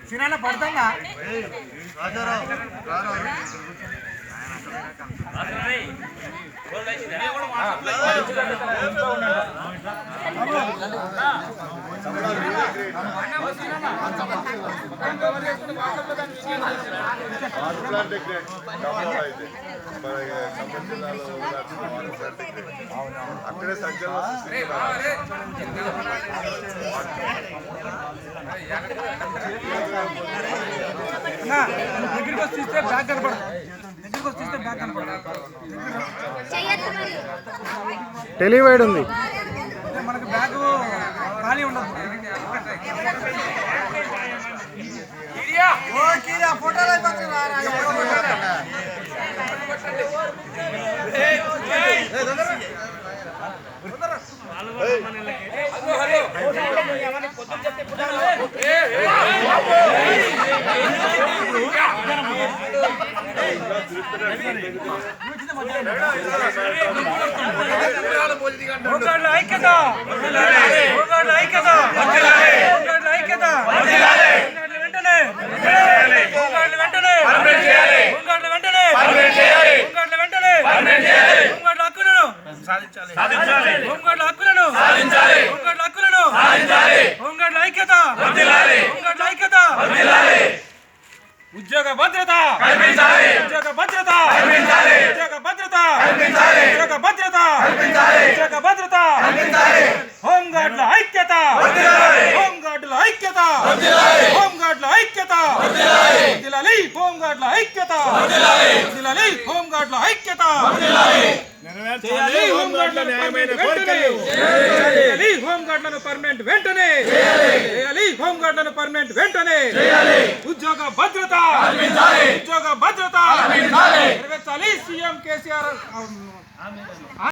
cinema పడుతుందా అక్కడే సంఖ్యలో దగ్గరికి వస్తే బ్యాగ్ కనపడదు దగ్గరికి వస్తే బ్యాగ్ కనపడదు టెలివైడ్ ఉంది మనకు బ్యాగ్ ఖాళీ ఉండదు ఫోటోలు ఐక్యత ఉద్యోగ భద్రత ఉద్యోగ భద్రత ఉద్యోగ భద్రత ఉద్యోగ భద్రత ఉద్యోగ భద్రత హోంగార్డుల ఐక్యత హోంగార్డుల ఐక్యత హోంగార్డుల ఐక్యత జిల్లాలి హోంగార్డుల ఐక్యత జిల్లాలి హోంగార్డుల ఐక్యత హోంగార్డులను పర్మనెంట్ వెంటనే చేయాలి హోంగార్డులను పర్మనెంట్ వెంటనే ఉద్యోగ భద్రత ఉద్యోగ భద్రత నెరవేర్చాలి సీఎం కేసీఆర్